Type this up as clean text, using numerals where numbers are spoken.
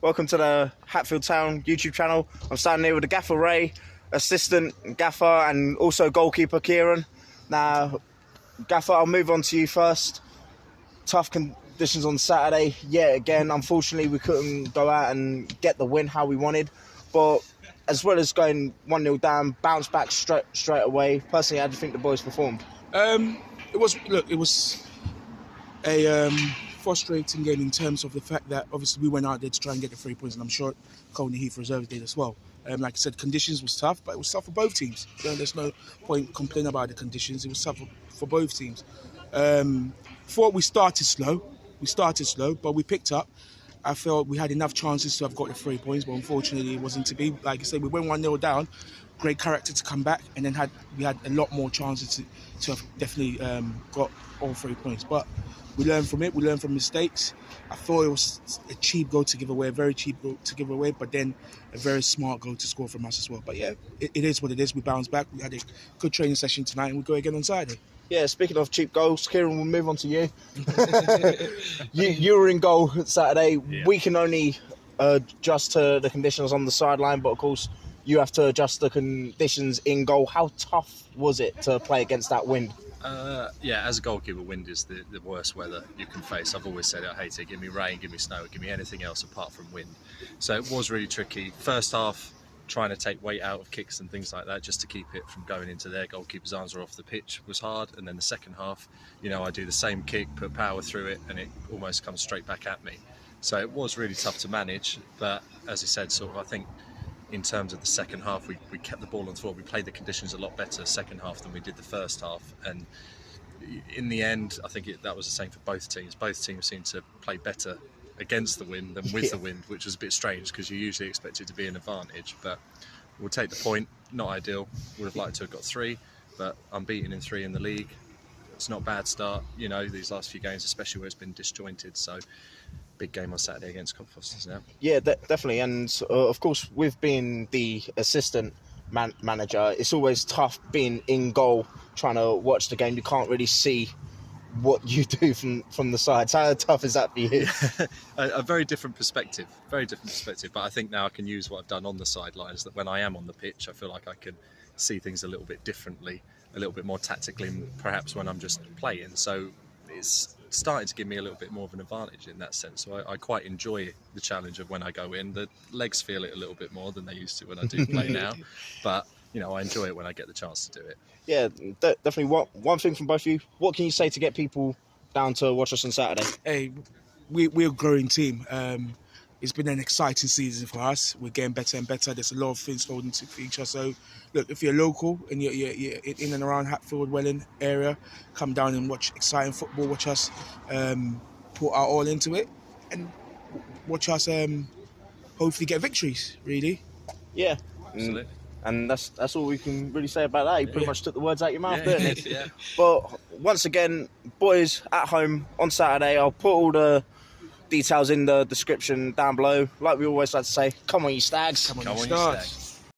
Welcome to the Hatfield Town YouTube channel. I'm standing here with the Gaffer Ray, assistant Gaffer and also goalkeeper Kieron. Now, Gaffer, I'll move on to you first. Tough conditions on Saturday. Yeah, again, unfortunately, we couldn't go out and get the win how we wanted. But as well as going 1-0 down, bounce back straight away. Personally, how do you think the boys performed? It was a frustrating game in terms of the fact that obviously we went out there to try and get the 3 points, and I'm sure Colney Heath Reserves did as well. Like I said, conditions was tough, but it was tough for both teams. There's no point complaining about the conditions. It was tough for both teams. Thought we started slow, but we picked up. I felt we had enough chances to have got the 3 points, but unfortunately it wasn't to be. Like I said, we went 1-0 down, great character to come back, and then we had a lot more chances to have definitely got all 3 points. But we learned from it, we learned from mistakes. I thought it was a cheap goal to give away, a very cheap goal to give away, but then a very smart goal to score from us as well. But yeah, it is what it is. We bounced back, we had a good training session tonight, and we go again on Saturday. Yeah, speaking of cheap goals, Kieron, we'll move on to you. You were in goal Saturday. Yeah. We can only adjust to the conditions on the sideline, but of course you have to adjust the conditions in goal. How tough was it to play against that wind? Yeah, as a goalkeeper, wind is the worst weather you can face. I've always said I hate it. Give me rain, give me snow, give me anything else apart from wind. So it was really tricky. First half, trying to take weight out of kicks and things like that just to keep it from going into their goalkeeper's arms or off the pitch was hard. And then the second half, I do the same kick, put power through it, and it almost comes straight back at me. So it was really tough to manage. But as I said, I think in terms of the second half, we kept the ball on the floor. We played the conditions a lot better second half than we did the first half. And in the end, I think that was the same for both teams. Both teams seemed to play better against the wind than with the wind, which was a bit strange because you usually expect it to be an advantage. But we'll take the point. Not ideal. Would have liked to have got 3, but unbeaten in 3 in the league. It's not a bad start, these last few games, especially where it's been disjointed. So big game on Saturday against Cockfosters now. Yeah, definitely. And of course, with being the assistant manager, it's always tough being in goal, trying to watch the game. You can't really see what you do from the sides. How tough is that for you? A very different perspective, but I think now I can use what I've done on the sidelines, that when I am on the pitch, I feel like I can see things a little bit differently, a little bit more tactically, perhaps when I'm just playing. So it's starting to give me a little bit more of an advantage in that sense. So I quite enjoy the challenge of when I go in. The legs feel it a little bit more than they used to when I do play now, but I enjoy it when I get the chance to do it. Yeah, definitely. One thing from both of you, what can you say to get people down to watch us on Saturday? Hey, we're a growing team. It's been an exciting season for us. We're getting better and better. There's a lot of things holding to each other. So, look, if you're local and you're in and around Hatfield, Welling area, come down and watch exciting football. Watch us put our all into it, and watch us hopefully get victories. Really. Yeah, Absolutely. And that's all we can really say about that. You pretty much took the words out of your mouth, didn't you? Yeah. But once again, boys at home on Saturday, I'll put all the details in the description down below. Like we always like to say, come on, you stags. Come on, Come you on, you stars. stag.